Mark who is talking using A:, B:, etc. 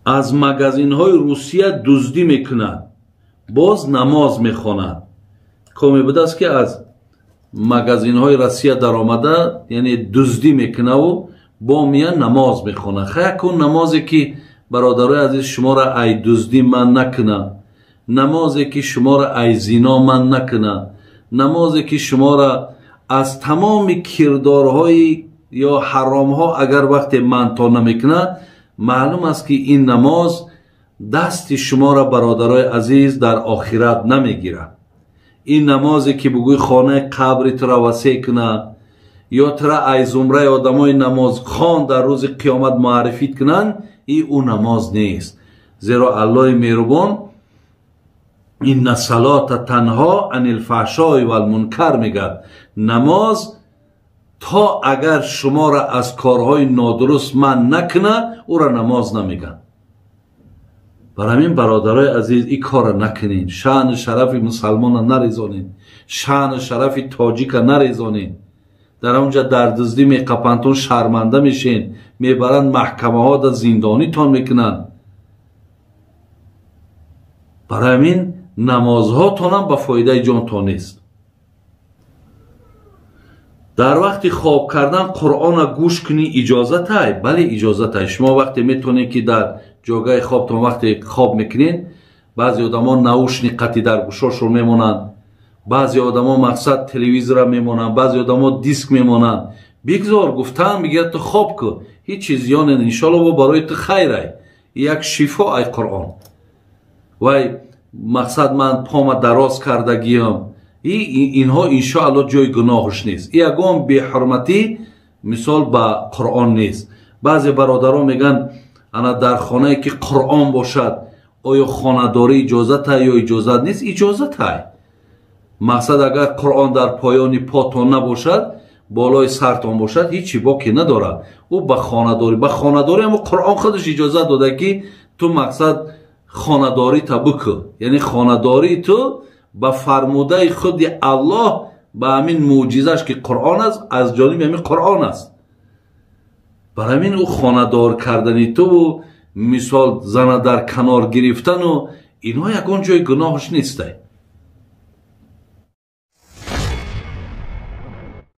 A: از مگزین های روسیه دزدی میکنند، باز نماز میخوانند. کمی بوده است که از مگزین های روسیه در آمده، یعنی دزدی میکنه و با میان نماز میخونه. خیلی کن نمازی که برادرای عزیز شما را ای دزدی من نکنه، نمازی که شما را ای زنا من نکنه، نمازی که شما را از تمام کردارهای یا حرامها اگر وقت منتا نمیکنه، معلوم است که این نماز دست شما را برادرای عزیز در آخرت نمیگیره. این نمازی که بگوی خانه قبرت را وسیع کنه یا ترا ای زمره آدمای نماز خان در روز قیامت معرفی کنن، این اون نماز نیست. زیرا الله مهربان این صلات تنها عن الفحشاء و المنکر میگه، نماز تا اگر شما را از کارهای نادرست من نکنه او را نماز نمیگن. برای همین برادرای عزیز این کار نکنین، شأن شرف مسلمان نریزانین، شأن شرف تاجیک نریزانین. در اونجا در دزدی میقپنتون شرمنده میشین، میبرند محکمه ها در زندانی تان میکنن. برای همین نمازها تانم به فایده جان تا نیست. در وقت خواب کردن قرآن گوش کنی اجازت های؟ بله اجازت های. شما وقتی میتونین که در جاگاه خواب تا وقتی خواب میکنین، بعضی آدم ها نوشنیقتی در گوشاشون میمونن، بعضی آدم ها مقصد تلویزیون میمونن، بعضی آدم ها دیسک میمونن. بگذار گفتن میگه تو خواب کن، هیچ چیز زیان نیست، انشالله و برای تو خیره، یک شفا ای قرآن. وای مقصد من پام دراز کردگیم، اینها انشاءالله جای گناهش نیست. این اگام بی حرمتی مثال به قرآن نیست. بعضی برادران میگن انا در خانه که قرآن باشد آیا خانه‌داری اجازت های یا اجازت نیست؟ اجازت های. مقصد اگر قرآن در پایانی پاتون نباشد، بالای سرتان باشد، هیچی باقی نداره. او به خانه‌داری اما قرآن خودش اجازت داده که تو مقصد خانه‌داری تا بکن، یعنی خانه‌داری تو به فرموده خود الله، به همین معجزش که قرآن است، از جانب همین قرآن است. برای همین او خانه‌دار کردنی تو و مثال زن در کنار گرفتن و اینها یکان جای گناهش نیسته.